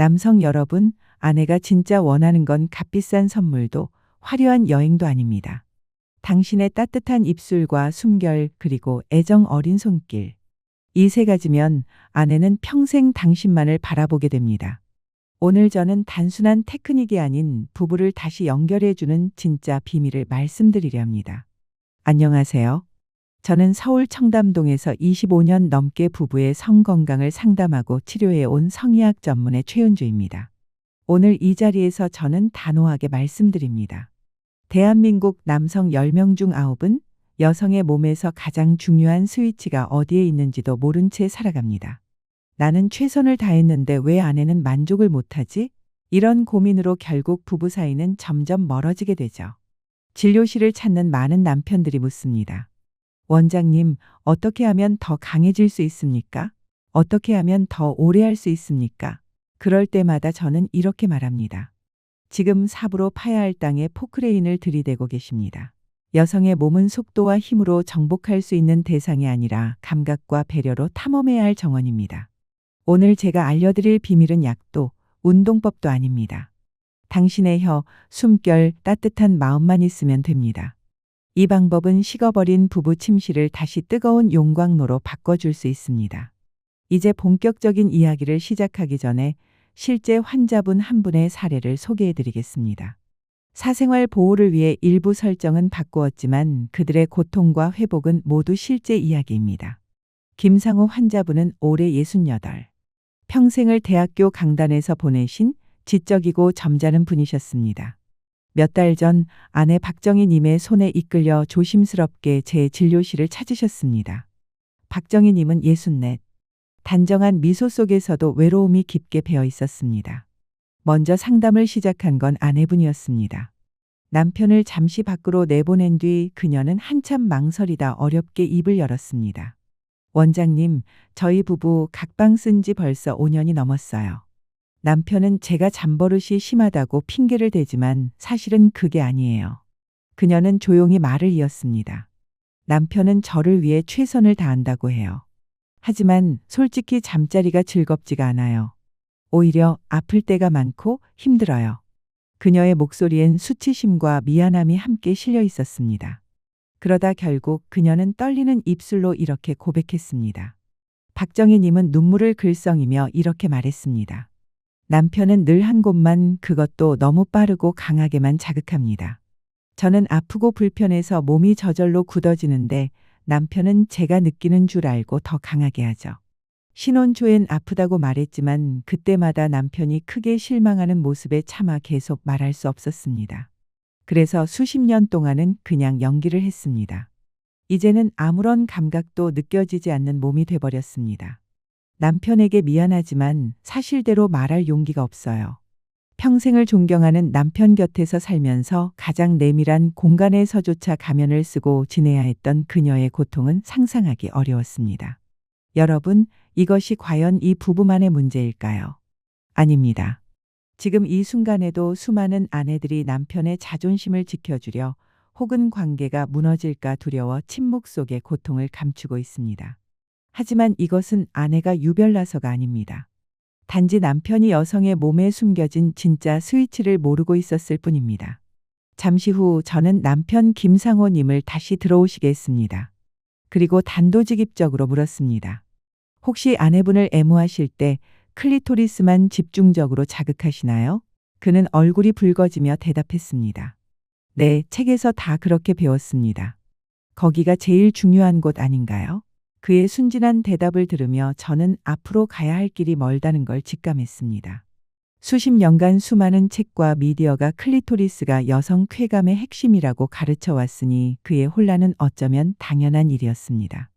남성 여러분, 아내가 진짜 원하는 건 값비싼 선물도 화려한 여행도 아닙니다. 당신의 따뜻한 입술과 숨결 그리고 애정 어린 손길. 이 세 가지면 아내는 평생 당신만을 바라보게 됩니다. 오늘 저는 단순한 테크닉이 아닌 부부를 다시 연결해주는 진짜 비밀을 말씀드리려 합니다. 안녕하세요. 저는 서울 청담동에서 25년 넘게 부부의 성건강을 상담하고 치료해 온 성의학 전문의 최은주입니다. 오늘 이 자리에서 저는 단호하게 말씀드립니다. 대한민국 남성 10명 중 9은 여성의 몸에서 가장 중요한 스위치가 어디에 있는지도 모른 채 살아갑니다. 나는 최선을 다했는데 왜 아내는 만족을 못하지? 이런 고민으로 결국 부부 사이는 점점 멀어지게 되죠. 진료실을 찾는 많은 남편들이 묻습니다. 원장님, 어떻게 하면 더 강해질 수 있습니까? 어떻게 하면 더 오래 할 수 있습니까? 그럴 때마다 저는 이렇게 말합니다. 지금 삽으로 파야 할 땅에 포크레인을 들이대고 계십니다. 여성의 몸은 속도와 힘으로 정복할 수 있는 대상이 아니라 감각과 배려로 탐험해야 할 정원입니다. 오늘 제가 알려드릴 비밀은 약도, 운동법도 아닙니다. 당신의 혀, 숨결, 따뜻한 마음만 있으면 됩니다. 이 방법은 식어버린 부부 침실을 다시 뜨거운 용광로로 바꿔줄 수 있습니다. 이제 본격적인 이야기를 시작하기 전에 실제 환자분 한 분의 사례를 소개해드리겠습니다. 사생활 보호를 위해 일부 설정은 바꾸었지만 그들의 고통과 회복은 모두 실제 이야기입니다. 김상우 환자분은 올해 68. 평생을 대학교 강단에서 보내신 지적이고 점잖은 분이셨습니다. 몇 달 전 아내 박정희님의 손에 이끌려 조심스럽게 제 진료실을 찾으셨습니다. 박정희님은 64. 단정한 미소 속에서도 외로움이 깊게 배어 있었습니다. 먼저 상담을 시작한 건 아내분이었습니다. 남편을 잠시 밖으로 내보낸 뒤 그녀는 한참 망설이다 어렵게 입을 열었습니다. 원장님, 저희 부부 각방 쓴 지 벌써 5년이 넘었어요. 남편은 제가 잠버릇이 심하다고 핑계를 대지만 사실은 그게 아니에요. 그녀는 조용히 말을 이었습니다. 남편은 저를 위해 최선을 다한다고 해요. 하지만 솔직히 잠자리가 즐겁지가 않아요. 오히려 아플 때가 많고 힘들어요. 그녀의 목소리엔 수치심과 미안함이 함께 실려 있었습니다. 그러다 결국 그녀는 떨리는 입술로 이렇게 고백했습니다. 박정희님은 눈물을 글썽이며 이렇게 말했습니다. 남편은 늘 한 곳만, 그것도 너무 빠르고 강하게만 자극합니다. 저는 아프고 불편해서 몸이 저절로 굳어지는데 남편은 제가 느끼는 줄 알고 더 강하게 하죠. 신혼 초엔 아프다고 말했지만 그때마다 남편이 크게 실망하는 모습에 차마 계속 말할 수 없었습니다. 그래서 수십 년 동안은 그냥 연기를 했습니다. 이제는 아무런 감각도 느껴지지 않는 몸이 돼버렸습니다. 남편에게 미안하지만 사실대로 말할 용기가 없어요. 평생을 존경하는 남편 곁에서 살면서 가장 내밀한 공간에서조차 가면을 쓰고 지내야 했던 그녀의 고통은 상상하기 어려웠습니다. 여러분, 이것이 과연 이 부부만의 문제일까요? 아닙니다. 지금 이 순간에도 수많은 아내들이 남편의 자존심을 지켜주려 혹은 관계가 무너질까 두려워 침묵 속에 고통을 감추고 있습니다. 하지만 이것은 아내가 유별나서가 아닙니다. 단지 남편이 여성의 몸에 숨겨진 진짜 스위치를 모르고 있었을 뿐입니다. 잠시 후 저는 남편 김상호님을 다시 들어오시게 했습니다. 그리고 단도직입적으로 물었습니다. 혹시 아내분을 애무하실 때 클리토리스만 집중적으로 자극하시나요? 그는 얼굴이 붉어지며 대답했습니다. 네, 책에서 다 그렇게 배웠습니다. 거기가 제일 중요한 곳 아닌가요? 그의 순진한 대답을 들으며 저는 앞으로 가야 할 길이 멀다는 걸 직감했습니다. 수십 년간 수많은 책과 미디어가 클리토리스가 여성 쾌감의 핵심이라고 가르쳐 왔으니 그의 혼란은 어쩌면 당연한 일이었습니다.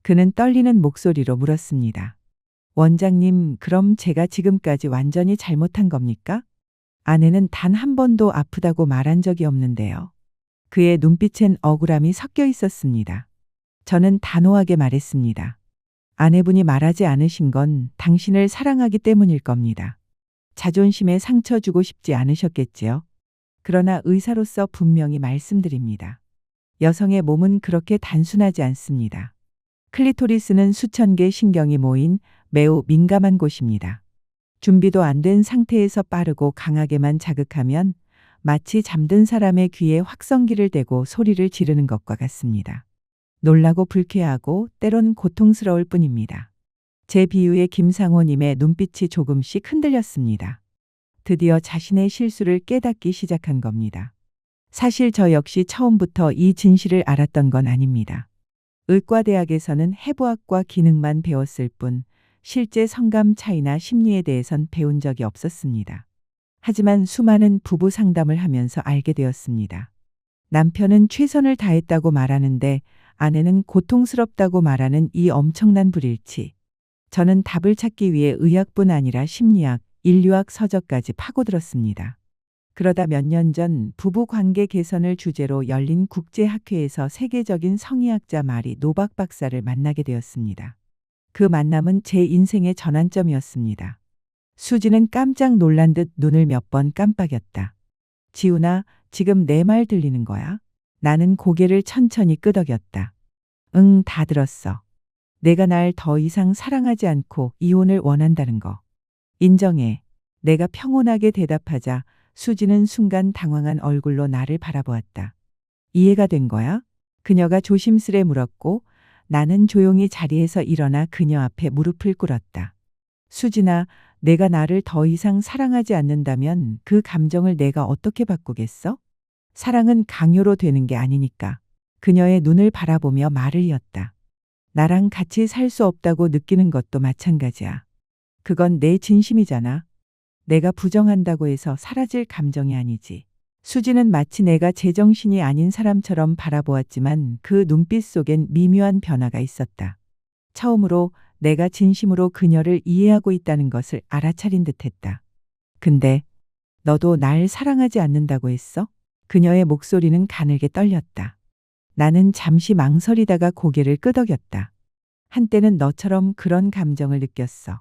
그는 떨리는 목소리로 물었습니다. 원장님, 그럼 제가 지금까지 완전히 잘못한 겁니까? 아내는 단 한 번도 아프다고 말한 적이 없는데요. 그의 눈빛엔 억울함이 섞여 있었습니다. 저는 단호하게 말했습니다. 아내분이 말하지 않으신 건 당신을 사랑하기 때문일 겁니다. 자존심에 상처 주고 싶지 않으셨겠지요. 그러나 의사로서 분명히 말씀드립니다. 여성의 몸은 그렇게 단순하지 않습니다. 클리토리스는 수천 개의 신경이 모인 매우 민감한 곳입니다. 준비도 안 된 상태에서 빠르고 강하게만 자극하면 마치 잠든 사람의 귀에 확성기를 대고 소리를 지르는 것과 같습니다. 놀라고 불쾌하고 때론 고통스러울 뿐입니다. 제 비유에 김상호님의 눈빛이 조금씩 흔들렸습니다. 드디어 자신의 실수를 깨닫기 시작한 겁니다. 사실 저 역시 처음부터 이 진실을 알았던 건 아닙니다. 의과대학에서는 해부학과 기능만 배웠을 뿐 실제 성감 차이나 심리에 대해선 배운 적이 없었습니다. 하지만 수많은 부부 상담을 하면서 알게 되었습니다. 남편은 최선을 다했다고 말하는데 아내는 고통스럽다고 말하는 이 엄청난 불일치. 저는 답을 찾기 위해 의학뿐 아니라 심리학, 인류학 서적까지 파고들었습니다. 그러다 몇 년 전 부부 관계 개선을 주제로 열린 국제학회에서 세계적인 성의학자 마리 노박 박사를 만나게 되었습니다. 그 만남은 제 인생의 전환점이었습니다. 수지는 깜짝 놀란 듯 눈을 몇 번 깜빡였다. 지훈아, 지금 내 말 들리는 거야? 나는 고개를 천천히 끄덕였다. 응, 다 들었어. 내가 날 더 이상 사랑하지 않고 이혼을 원한다는 거. 인정해. 내가 평온하게 대답하자 수지는 순간 당황한 얼굴로 나를 바라보았다. 이해가 된 거야? 그녀가 조심스레 물었고 나는 조용히 자리에서 일어나 그녀 앞에 무릎을 꿇었다. 수진아, 내가 나를 더 이상 사랑하지 않는다면 그 감정을 내가 어떻게 바꾸겠어? 사랑은 강요로 되는 게 아니니까. 그녀의 눈을 바라보며 말을 이었다. 나랑 같이 살 수 없다고 느끼는 것도 마찬가지야. 그건 내 진심이잖아. 내가 부정한다고 해서 사라질 감정이 아니지. 수지는 마치 내가 제정신이 아닌 사람처럼 바라보았지만 그 눈빛 속엔 미묘한 변화가 있었다. 처음으로 내가 진심으로 그녀를 이해하고 있다는 것을 알아차린 듯했다. 근데 너도 날 사랑하지 않는다고 했어? 그녀의 목소리는 가늘게 떨렸다. 나는 잠시 망설이다가 고개를 끄덕였다. 한때는 너처럼 그런 감정을 느꼈어.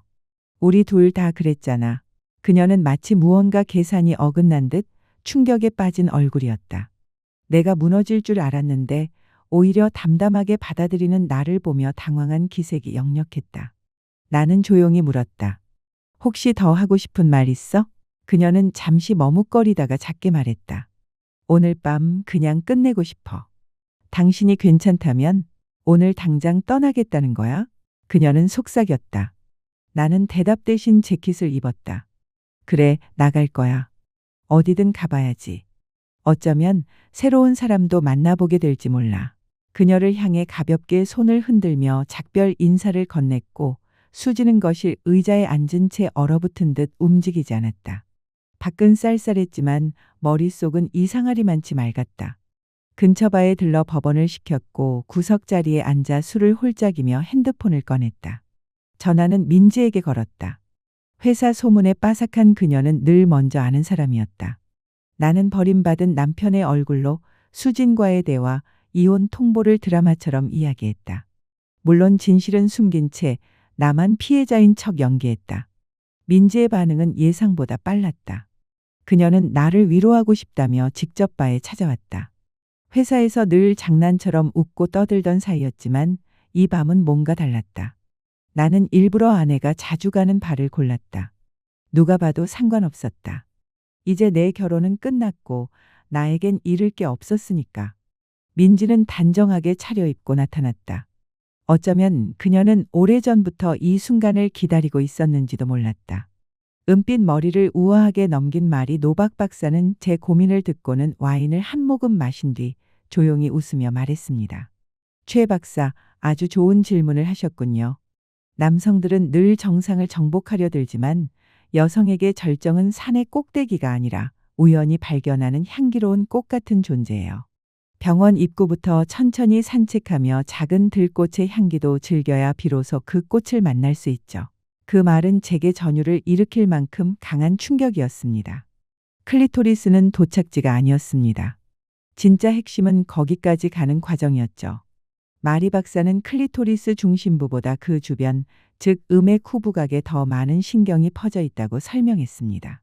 우리 둘 다 그랬잖아. 그녀는 마치 무언가 계산이 어긋난 듯 충격에 빠진 얼굴이었다. 내가 무너질 줄 알았는데 오히려 담담하게 받아들이는 나를 보며 당황한 기색이 역력했다. 나는 조용히 물었다. 혹시 더 하고 싶은 말 있어? 그녀는 잠시 머뭇거리다가 작게 말했다. 오늘 밤 그냥 끝내고 싶어. 당신이 괜찮다면 오늘 당장 떠나겠다는 거야? 그녀는 속삭였다. 나는 대답 대신 재킷을 입었다. 그래, 나갈 거야. 어디든 가봐야지. 어쩌면 새로운 사람도 만나보게 될지 몰라. 그녀를 향해 가볍게 손을 흔들며 작별 인사를 건넸고 수지는 거실 의자에 앉은 채 얼어붙은 듯 움직이지 않았다. 밖은 쌀쌀했지만 머릿속은 이상하리만치 맑았다. 근처 바에 들러 법원을 시켰고 구석 자리에 앉아 술을 홀짝이며 핸드폰을 꺼냈다. 전화는 민지에게 걸었다. 회사 소문에 빠삭한 그녀는 늘 먼저 아는 사람이었다. 나는 버림받은 남편의 얼굴로 수진과의 대화, 이혼 통보를 드라마처럼 이야기했다. 물론 진실은 숨긴 채 나만 피해자인 척 연기했다. 민지의 반응은 예상보다 빨랐다. 그녀는 나를 위로하고 싶다며 직접 바에 찾아왔다. 회사에서 늘 장난처럼 웃고 떠들던 사이였지만 이 밤은 뭔가 달랐다. 나는 일부러 아내가 자주 가는 바를 골랐다. 누가 봐도 상관없었다. 이제 내 결혼은 끝났고 나에겐 잃을 게 없었으니까. 민지는 단정하게 차려입고 나타났다. 어쩌면 그녀는 오래전부터 이 순간을 기다리고 있었는지도 몰랐다. 은빛 머리를 우아하게 넘긴 마리 노박 박사는 제 고민을 듣고는 와인을 한 모금 마신 뒤 조용히 웃으며 말했습니다. 최 박사, 아주 좋은 질문을 하셨군요. 남성들은 늘 정상을 정복하려 들지만 여성에게 절정은 산의 꼭대기가 아니라 우연히 발견하는 향기로운 꽃 같은 존재예요. 병원 입구부터 천천히 산책하며 작은 들꽃의 향기도 즐겨야 비로소 그 꽃을 만날 수 있죠. 그 말은 제게 전율을 일으킬 만큼 강한 충격이었습니다. 클리토리스는 도착지가 아니었습니다. 진짜 핵심은 거기까지 가는 과정이었죠. 마리 박사는 클리토리스 중심부보다 그 주변, 즉 음의 후부각에 더 많은 신경이 퍼져 있다고 설명했습니다.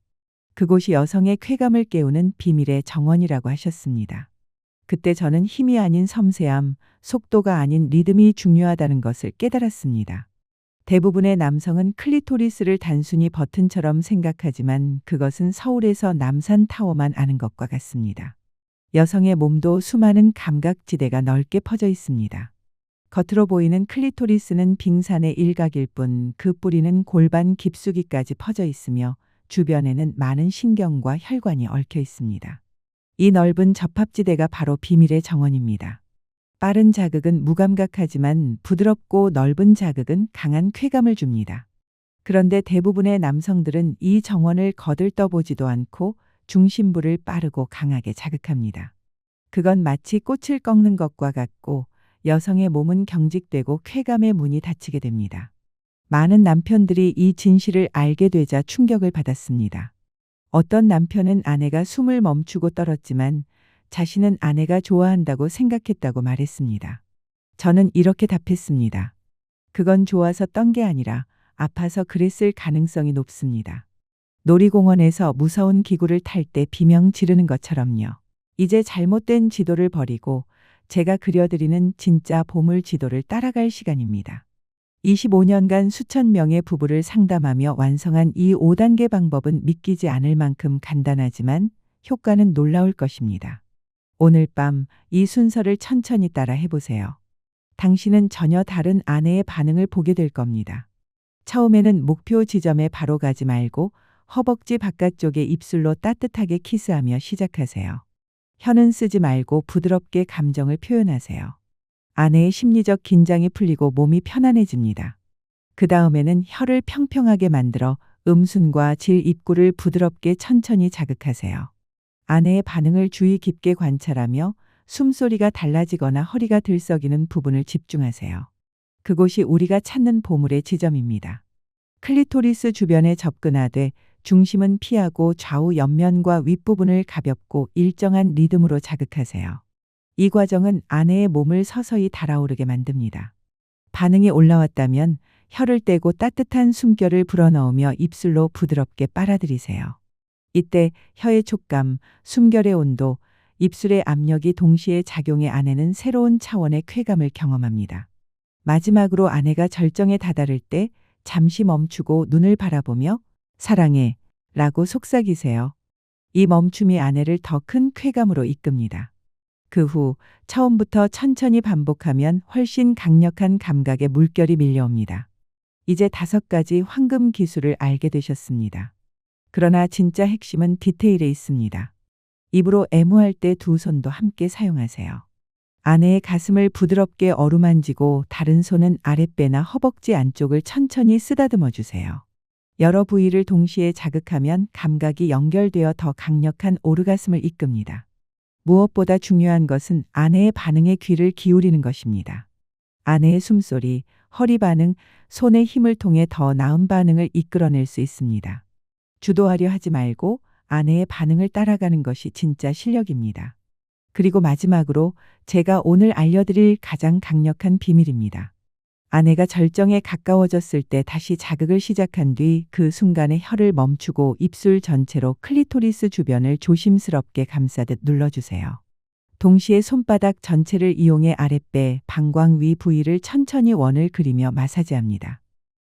그곳이 여성의 쾌감을 깨우는 비밀의 정원이라고 하셨습니다. 그때 저는 힘이 아닌 섬세함, 속도가 아닌 리듬이 중요하다는 것을 깨달았습니다. 대부분의 남성은 클리토리스를 단순히 버튼처럼 생각하지만 그것은 서울에서 남산타워만 아는 것과 같습니다. 여성의 몸도 수많은 감각지대가 넓게 퍼져 있습니다. 겉으로 보이는 클리토리스는 빙산의 일각일 뿐 그 뿌리는 골반 깊숙이까지 퍼져 있으며 주변에는 많은 신경과 혈관이 얽혀 있습니다. 이 넓은 접합지대가 바로 비밀의 정원입니다. 빠른 자극은 무감각하지만 부드럽고 넓은 자극은 강한 쾌감을 줍니다. 그런데 대부분의 남성들은 이 정원을 거들떠보지도 않고 중심부를 빠르고 강하게 자극합니다. 그건 마치 꽃을 꺾는 것과 같고 여성의 몸은 경직되고 쾌감의 문이 닫히게 됩니다. 많은 남편들이 이 진실을 알게 되자 충격을 받았습니다. 어떤 남편은 아내가 숨을 멈추고 떨었지만 자신은 아내가 좋아한다고 생각했다고 말했습니다. 저는 이렇게 답했습니다. 그건 좋아서 떤 게 아니라 아파서 그랬을 가능성이 높습니다. 놀이공원에서 무서운 기구를 탈 때 비명 지르는 것처럼요. 이제 잘못된 지도를 버리고 제가 그려드리는 진짜 보물 지도를 따라갈 시간입니다. 25년간 수천 명의 부부를 상담하며 완성한 이 5단계 방법은 믿기지 않을 만큼 간단하지만 효과는 놀라울 것입니다. 오늘 밤 이 순서를 천천히 따라 해보세요. 당신은 전혀 다른 아내의 반응을 보게 될 겁니다. 처음에는 목표 지점에 바로 가지 말고 허벅지 바깥쪽에 입술로 따뜻하게 키스하며 시작하세요. 혀는 쓰지 말고 부드럽게 감정을 표현하세요. 아내의 심리적 긴장이 풀리고 몸이 편안해집니다. 그 다음에는 혀를 평평하게 만들어 음순과 질 입구를 부드럽게 천천히 자극하세요. 아내의 반응을 주의 깊게 관찰하며 숨소리가 달라지거나 허리가 들썩이는 부분을 집중하세요. 그곳이 우리가 찾는 보물의 지점입니다. 클리토리스 주변에 접근하되 중심은 피하고 좌우 옆면과 윗부분을 가볍고 일정한 리듬으로 자극하세요. 이 과정은 아내의 몸을 서서히 달아오르게 만듭니다. 반응이 올라왔다면 혀를 떼고 따뜻한 숨결을 불어넣으며 입술로 부드럽게 빨아들이세요. 이때 혀의 촉감, 숨결의 온도, 입술의 압력이 동시에 작용해 아내는 새로운 차원의 쾌감을 경험합니다. 마지막으로 아내가 절정에 다다를 때 잠시 멈추고 눈을 바라보며 사랑해 라고 속삭이세요. 이 멈춤이 아내를 더 큰 쾌감으로 이끕니다. 그 후 처음부터 천천히 반복하면 훨씬 강력한 감각의 물결이 밀려옵니다. 이제 5가지 황금 기술을 알게 되셨습니다. 그러나 진짜 핵심은 디테일에 있습니다. 입으로 애무할 때 두 손도 함께 사용하세요. 아내의 가슴을 부드럽게 어루만지고 다른 손은 아랫배나 허벅지 안쪽을 천천히 쓰다듬어 주세요. 여러 부위를 동시에 자극하면 감각이 연결되어 더 강력한 오르가슴을 이끕니다. 무엇보다 중요한 것은 아내의 반응에 귀를 기울이는 것입니다. 아내의 숨소리, 허리 반응, 손의 힘을 통해 더 나은 반응을 이끌어낼 수 있습니다. 주도하려 하지 말고 아내의 반응을 따라가는 것이 진짜 실력입니다. 그리고 마지막으로 제가 오늘 알려드릴 가장 강력한 비밀입니다. 아내가 절정에 가까워졌을 때 다시 자극을 시작한 뒤 그 순간에 혀를 멈추고 입술 전체로 클리토리스 주변을 조심스럽게 감싸듯 눌러주세요. 동시에 손바닥 전체를 이용해 아랫배, 방광 위 부위를 천천히 원을 그리며 마사지합니다.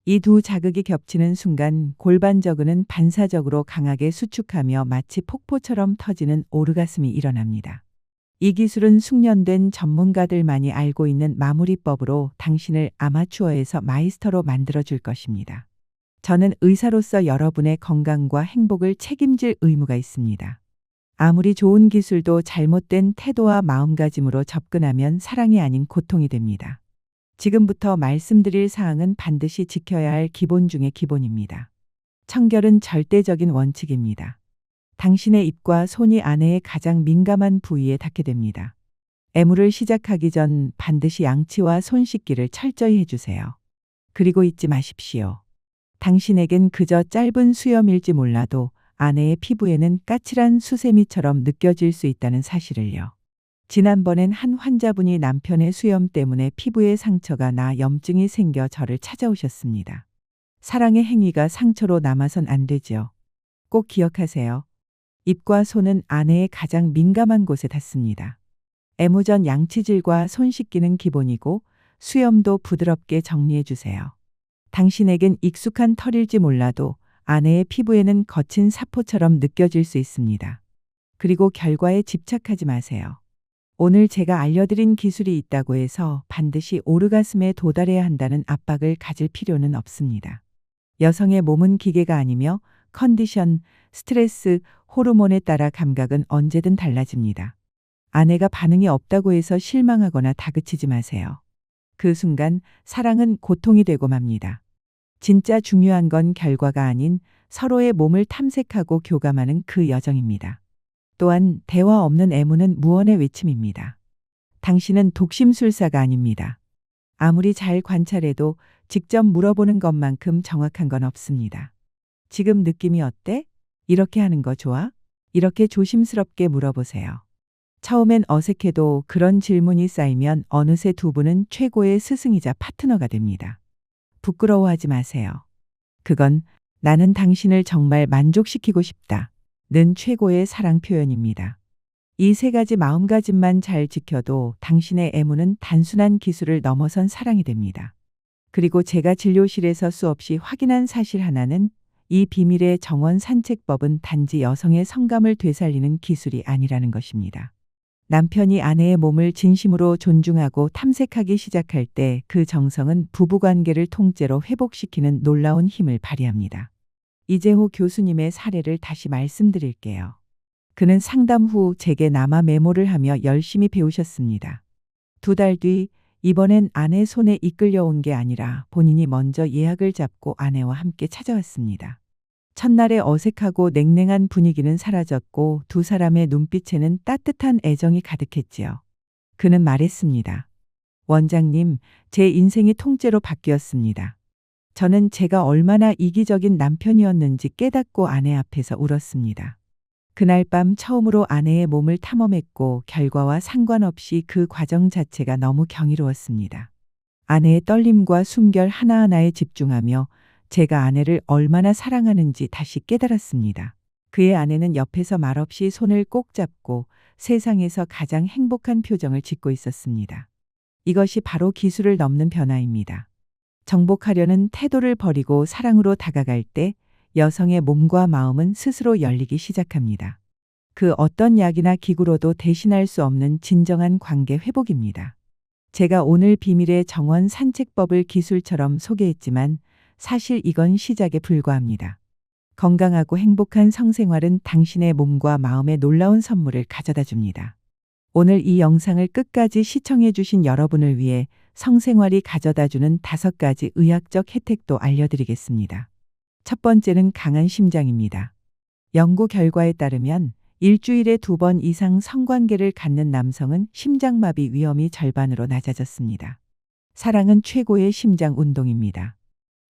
이 두 자극이 겹치는 순간 골반저근은 반사적으로 강하게 수축하며 마치 폭포처럼 터지는 오르가슴이 일어납니다. 이 기술은 숙련된 전문가들만이 알고 있는 마무리법으로 당신을 아마추어에서 마이스터로 만들어줄 것입니다. 저는 의사로서 여러분의 건강과 행복을 책임질 의무가 있습니다. 아무리 좋은 기술도 잘못된 태도와 마음가짐으로 접근하면 사랑이 아닌 고통이 됩니다. 지금부터 말씀드릴 사항은 반드시 지켜야 할 기본 중의 기본입니다. 청결은 절대적인 원칙입니다. 당신의 입과 손이 아내의 가장 민감한 부위에 닿게 됩니다. 애무를 시작하기 전 반드시 양치와 손 씻기를 철저히 해주세요. 그리고 잊지 마십시오. 당신에겐 그저 짧은 수염일지 몰라도 아내의 피부에는 까칠한 수세미처럼 느껴질 수 있다는 사실을요. 지난번엔 한 환자분이 남편의 수염 때문에 피부에 상처가 나 염증이 생겨 저를 찾아오셨습니다. 사랑의 행위가 상처로 남아선 안 되죠. 꼭 기억하세요. 입과 손은 아내의 가장 민감한 곳에 닿습니다. 애무 전 양치질과 손 씻기는 기본이고 수염도 부드럽게 정리해 주세요. 당신에겐 익숙한 털일지 몰라도 아내의 피부에는 거친 사포처럼 느껴질 수 있습니다. 그리고 결과에 집착하지 마세요. 오늘 제가 알려드린 기술이 있다고 해서 반드시 오르가슴에 도달해야 한다는 압박을 가질 필요는 없습니다. 여성의 몸은 기계가 아니며 컨디션, 스트레스, 호르몬에 따라 감각은 언제든 달라집니다. 아내가 반응이 없다고 해서 실망하거나 다그치지 마세요. 그 순간 사랑은 고통이 되고 맙니다. 진짜 중요한 건 결과가 아닌 서로의 몸을 탐색하고 교감하는 그 여정입니다. 또한 대화 없는 애무는 무언의 외침입니다. 당신은 독심술사가 아닙니다. 아무리 잘 관찰해도 직접 물어보는 것만큼 정확한 건 없습니다. 지금 느낌이 어때? 이렇게 하는 거 좋아? 이렇게 조심스럽게 물어보세요. 처음엔 어색해도 그런 질문이 쌓이면 어느새 두 분은 최고의 스승이자 파트너가 됩니다. 부끄러워하지 마세요. 그건 나는 당신을 정말 만족시키고 싶다. 는 최고의 사랑 표현입니다. 이 세 가지 마음가짐만 잘 지켜도 당신의 애무는 단순한 기술을 넘어선 사랑이 됩니다. 그리고 제가 진료실에서 수없이 확인한 사실 하나는 이 비밀의 정원 산책법은 단지 여성의 성감을 되살리는 기술이 아니라는 것입니다. 남편이 아내의 몸을 진심으로 존중하고 탐색하기 시작할 때 그 정성은 부부관계를 통째로 회복시키는 놀라운 힘을 발휘합니다. 이재호 교수님의 사례를 다시 말씀드릴게요. 그는 상담 후 제게 남아 메모를 하며 열심히 배우셨습니다. 2달 뒤 이번엔 아내 손에 이끌려온 게 아니라 본인이 먼저 예약을 잡고 아내와 함께 찾아왔습니다. 첫날의 어색하고 냉랭한 분위기는 사라졌고 두 사람의 눈빛에는 따뜻한 애정이 가득했지요. 그는 말했습니다. 원장님, 제 인생이 통째로 바뀌었습니다. 저는 제가 얼마나 이기적인 남편이었는지 깨닫고 아내 앞에서 울었습니다. 그날 밤 처음으로 아내의 몸을 탐험했고 결과와 상관없이 그 과정 자체가 너무 경이로웠습니다. 아내의 떨림과 숨결 하나하나에 집중하며 제가 아내를 얼마나 사랑하는지 다시 깨달았습니다. 그의 아내는 옆에서 말없이 손을 꼭 잡고 세상에서 가장 행복한 표정을 짓고 있었습니다. 이것이 바로 기술을 넘는 변화입니다. 정복하려는 태도를 버리고 사랑으로 다가갈 때 여성의 몸과 마음은 스스로 열리기 시작합니다. 그 어떤 약이나 기구로도 대신할 수 없는 진정한 관계 회복입니다. 제가 오늘 비밀의 정원 산책법을 기술처럼 소개했지만 사실 이건 시작에 불과합니다. 건강하고 행복한 성생활은 당신의 몸과 마음에 놀라운 선물을 가져다 줍니다. 오늘 이 영상을 끝까지 시청해 주신 여러분을 위해 성생활이 가져다주는 5가지 의학적 혜택도 알려드리겠습니다. 첫 번째는 강한 심장입니다. 연구 결과에 따르면 일주일에 2번 이상 성관계를 갖는 남성은 심장마비 위험이 절반으로 낮아졌습니다. 사랑은 최고의 심장 운동입니다.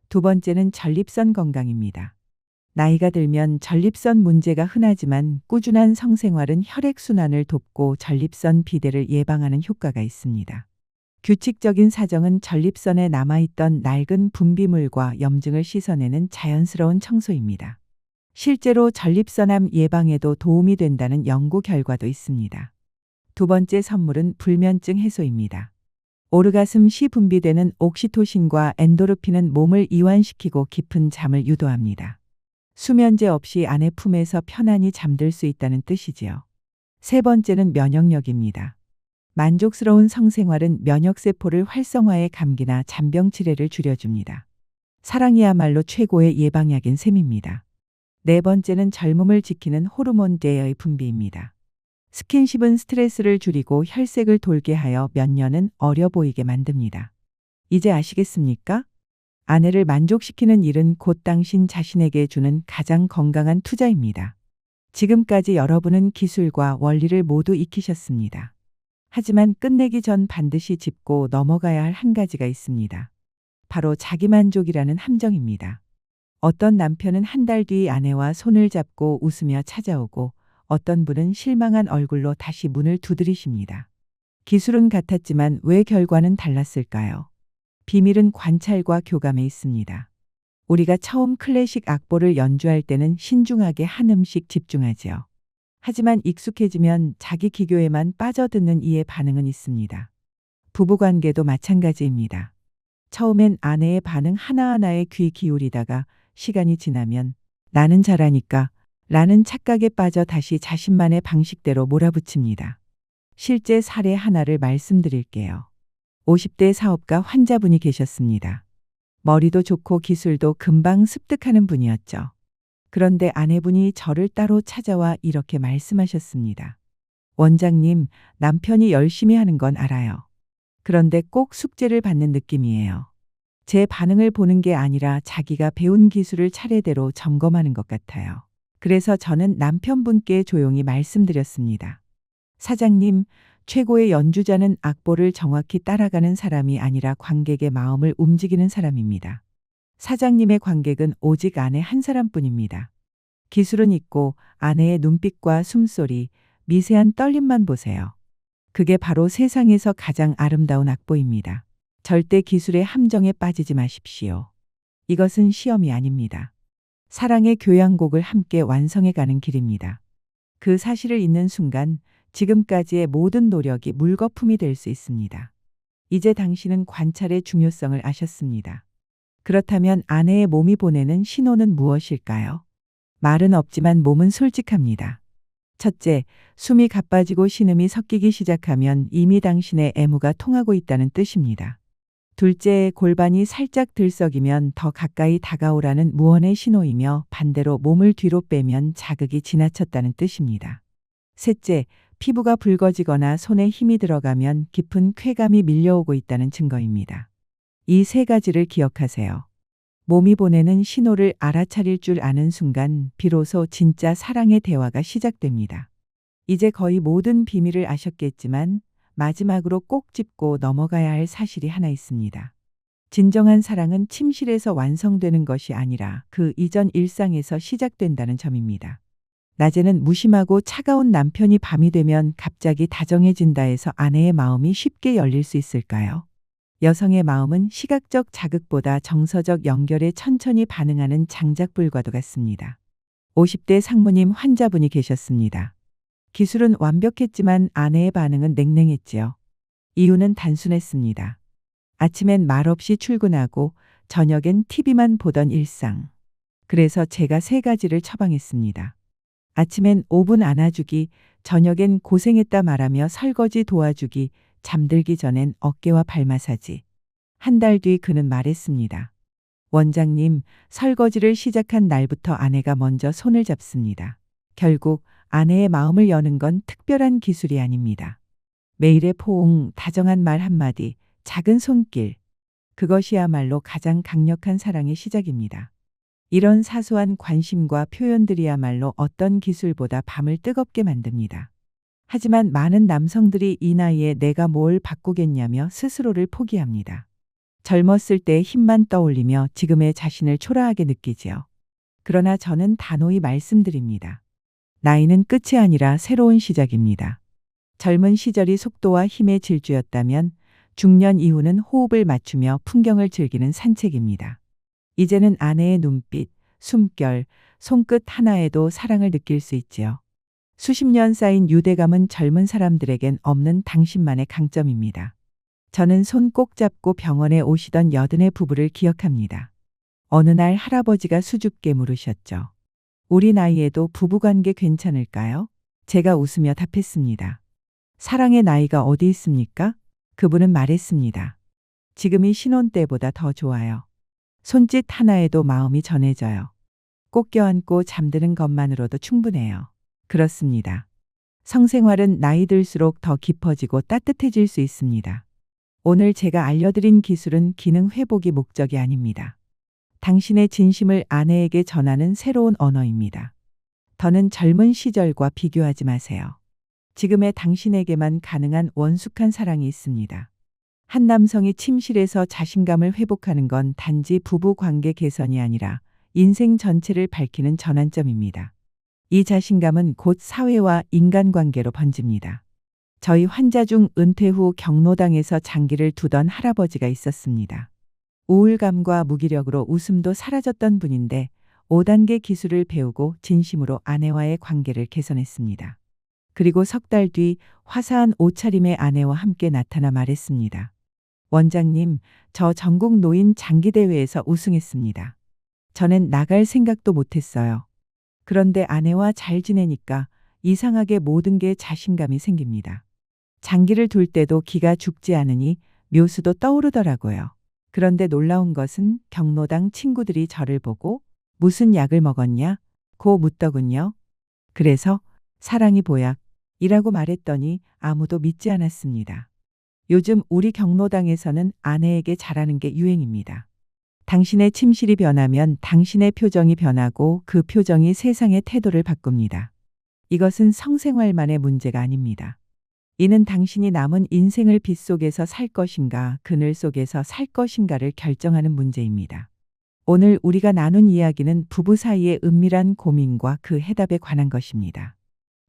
두 번째는 전립선 건강입니다. 나이가 들면 전립선 문제가 흔하지만 꾸준한 성생활은 혈액순환을 돕고 전립선 비대를 예방하는 효과가 있습니다. 규칙적인 사정은 전립선에 남아있던 낡은 분비물과 염증을 씻어내는 자연스러운 청소입니다. 실제로 전립선암 예방에도 도움이 된다는 연구 결과도 있습니다. 두 번째 선물은 불면증 해소입니다. 오르가슴 시 분비되는 옥시토신과 엔도르핀은 몸을 이완시키고 깊은 잠을 유도합니다. 수면제 없이 아내 품에서 편안히 잠들 수 있다는 뜻이지요. 세 번째는 면역력입니다. 만족스러운 성생활은 면역세포를 활성화해 감기나 잔병 치레를 줄여줍니다. 사랑이야말로 최고의 예방약인 셈입니다. 네 번째는 젊음을 지키는 호르몬 대의 분비입니다. 스킨십은 스트레스를 줄이고 혈색을 돌게 하여 몇 년은 어려 보이게 만듭니다. 이제 아시겠습니까? 아내를 만족시키는 일은 곧 당신 자신에게 주는 가장 건강한 투자입니다. 지금까지 여러분은 기술과 원리를 모두 익히셨습니다. 하지만 끝내기 전 반드시 짚고 넘어가야 할 한 가지가 있습니다. 바로 자기만족이라는 함정입니다. 어떤 남편은 한 달 뒤 아내와 손을 잡고 웃으며 찾아오고 어떤 분은 실망한 얼굴로 다시 문을 두드리십니다. 기술은 같았지만 왜 결과는 달랐을까요? 비밀은 관찰과 교감에 있습니다. 우리가 처음 클래식 악보를 연주할 때는 신중하게 한 음씩 집중하지요. 하지만 익숙해지면 자기 기교에만 빠져드는 이의 반응은 있습니다. 부부관계도 마찬가지입니다. 처음엔 아내의 반응 하나하나에 귀 기울이다가 시간이 지나면 나는 잘하니까 라는 착각에 빠져 다시 자신만의 방식대로 몰아붙입니다. 실제 사례 하나를 말씀드릴게요. 50대 사업가 환자분이 계셨습니다. 머리도 좋고 기술도 금방 습득하는 분이었죠. 그런데 아내분이 저를 따로 찾아와 이렇게 말씀하셨습니다. 원장님, 남편이 열심히 하는 건 알아요. 그런데 꼭 숙제를 받는 느낌이에요. 제 반응을 보는 게 아니라 자기가 배운 기술을 차례대로 점검하는 것 같아요. 그래서 저는 남편분께 조용히 말씀드렸습니다. 사장님, 최고의 연주자는 악보를 정확히 따라가는 사람이 아니라 관객의 마음을 움직이는 사람입니다. 사장님의 관객은 오직 아내 한 사람뿐입니다. 기술은 있고 아내의 눈빛과 숨소리, 미세한 떨림만 보세요. 그게 바로 세상에서 가장 아름다운 악보입니다. 절대 기술의 함정에 빠지지 마십시오. 이것은 시험이 아닙니다. 사랑의 교향곡을 함께 완성해가는 길입니다. 그 사실을 잊는 순간 지금까지의 모든 노력이 물거품이 될 수 있습니다. 이제 당신은 관찰의 중요성을 아셨습니다. 그렇다면 아내의 몸이 보내는 신호는 무엇일까요? 말은 없지만 몸은 솔직합니다. 첫째, 숨이 가빠지고 신음이 섞이기 시작하면 이미 당신의 애무가 통하고 있다는 뜻입니다. 둘째, 골반이 살짝 들썩이면 더 가까이 다가오라는 무언의 신호이며 반대로 몸을 뒤로 빼면 자극이 지나쳤다는 뜻입니다. 셋째, 피부가 붉어지거나 손에 힘이 들어가면 깊은 쾌감이 밀려오고 있다는 증거입니다. 이 세 가지를 기억하세요. 몸이 보내는 신호를 알아차릴 줄 아는 순간 비로소 진짜 사랑의 대화가 시작됩니다. 이제 거의 모든 비밀을 아셨겠지만 마지막으로 꼭 짚고 넘어가야 할 사실이 하나 있습니다. 진정한 사랑은 침실에서 완성되는 것이 아니라 그 이전 일상에서 시작된다는 점입니다. 낮에는 무심하고 차가운 남편이 밤이 되면 갑자기 다정해진다 해서 아내의 마음이 쉽게 열릴 수 있을까요? 여성의 마음은 시각적 자극보다 정서적 연결에 천천히 반응하는 장작불과도 같습니다. 50대 상무님 환자분이 계셨습니다. 기술은 완벽했지만 아내의 반응은 냉랭했지요. 이유는 단순했습니다. 아침엔 말없이 출근하고 저녁엔 TV만 보던 일상. 그래서 제가 세 가지를 처방했습니다. 아침엔 5분 안아주기, 저녁엔 고생했다 말하며 설거지 도와주기, 잠들기 전엔 어깨와 발 마사지. 한 달 뒤 그는 말했습니다. 원장님, 설거지를 시작한 날부터 아내가 먼저 손을 잡습니다. 결국 아내의 마음을 여는 건 특별한 기술이 아닙니다. 매일의 포옹, 다정한 말 한마디, 작은 손길. 그것이야말로 가장 강력한 사랑의 시작입니다. 이런 사소한 관심과 표현들이야말로 어떤 기술보다 밤을 뜨겁게 만듭니다. 하지만 많은 남성들이 이 나이에 내가 뭘 바꾸겠냐며 스스로를 포기합니다. 젊었을 때의 힘만 떠올리며 지금의 자신을 초라하게 느끼지요. 그러나 저는 단호히 말씀드립니다. 나이는 끝이 아니라 새로운 시작입니다. 젊은 시절이 속도와 힘의 질주였다면 중년 이후는 호흡을 맞추며 풍경을 즐기는 산책입니다. 이제는 아내의 눈빛, 숨결, 손끝 하나에도 사랑을 느낄 수 있지요. 수십 년 쌓인 유대감은 젊은 사람들에겐 없는 당신만의 강점입니다. 저는 손 꼭 잡고 병원에 오시던 여든의 부부를 기억합니다. 어느 날 할아버지가 수줍게 물으셨죠. 우리 나이에도 부부관계 괜찮을까요? 제가 웃으며 답했습니다. 사랑의 나이가 어디 있습니까? 그분은 말했습니다. 지금이 신혼 때보다 더 좋아요. 손짓 하나에도 마음이 전해져요. 꼭 껴안고 잠드는 것만으로도 충분해요. 그렇습니다. 성생활은 나이 들수록 더 깊어지고 따뜻해질 수 있습니다. 오늘 제가 알려드린 기술은 기능 회복이 목적이 아닙니다. 당신의 진심을 아내에게 전하는 새로운 언어입니다. 더는 젊은 시절과 비교하지 마세요. 지금의 당신에게만 가능한 원숙한 사랑이 있습니다. 한 남성이 침실에서 자신감을 회복하는 건 단지 부부 관계 개선이 아니라 인생 전체를 밝히는 전환점입니다. 이 자신감은 곧 사회와 인간관계로 번집니다. 저희 환자 중 은퇴 후 경로당에서 장기를 두던 할아버지가 있었습니다. 우울감과 무기력으로 웃음도 사라졌던 분인데 5단계 기술을 배우고 진심으로 아내와의 관계를 개선했습니다. 그리고 석 달 뒤 화사한 옷차림의 아내와 함께 나타나 말했습니다. 원장님, 저 전국 노인 장기대회에서 우승했습니다. 전엔 나갈 생각도 못했어요. 그런데 아내와 잘 지내니까 이상하게 모든 게 자신감이 생깁니다. 장기를 둘 때도 기가 죽지 않으니 묘수도 떠오르더라고요. 그런데 놀라운 것은 경로당 친구들이 저를 보고 무슨 약을 먹었냐? 고 묻더군요. 그래서 사랑이 보약이라고 말했더니 아무도 믿지 않았습니다. 요즘 우리 경로당에서는 아내에게 잘하는 게 유행입니다. 당신의 침실이 변하면 당신의 표정이 변하고 그 표정이 세상의 태도를 바꿉니다. 이것은 성생활만의 문제가 아닙니다. 이는 당신이 남은 인생을 빛 속에서 살 것인가, 그늘 속에서 살 것인가를 결정하는 문제입니다. 오늘 우리가 나눈 이야기는 부부 사이의 은밀한 고민과 그 해답에 관한 것입니다.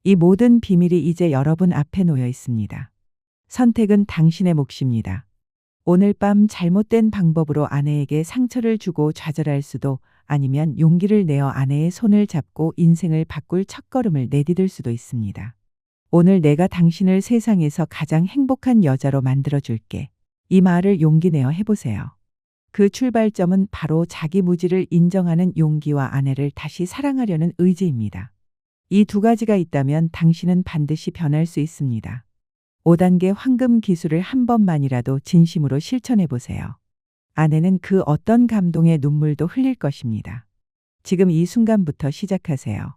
이 모든 비밀이 이제 여러분 앞에 놓여 있습니다. 선택은 당신의 몫입니다. 오늘 밤 잘못된 방법으로 아내에게 상처를 주고 좌절할 수도, 아니면 용기를 내어 아내의 손을 잡고 인생을 바꿀 첫걸음을 내디딜 수도 있습니다. 오늘 내가 당신을 세상에서 가장 행복한 여자로 만들어줄게. 이 말을 용기 내어 해보세요. 그 출발점은 바로 자기 무지를 인정하는 용기와 아내를 다시 사랑하려는 의지입니다. 이 두 가지가 있다면 당신은 반드시 변할 수 있습니다. 5단계 황금 기술을 한 번만이라도 진심으로 실천해 보세요. 아내는 그 어떤 감동의 눈물도 흘릴 것입니다. 지금 이 순간부터 시작하세요.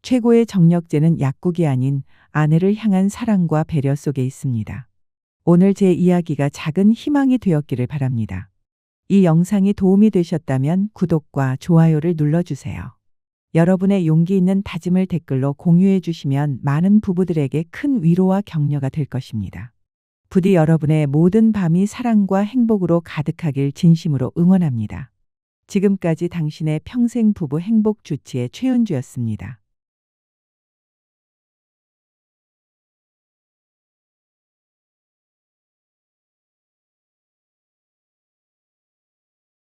최고의 정력제는 약국이 아닌 아내를 향한 사랑과 배려 속에 있습니다. 오늘 제 이야기가 작은 희망이 되었기를 바랍니다. 이 영상이 도움이 되셨다면 구독과 좋아요를 눌러주세요. 여러분의 용기 있는 다짐을 댓글로 공유해 주시면 많은 부부들에게 큰 위로와 격려가 될 것입니다. 부디 여러분의 모든 밤이 사랑과 행복으로 가득하길 진심으로 응원합니다. 지금까지 당신의 평생 부부 행복 주치의 최은주였습니다.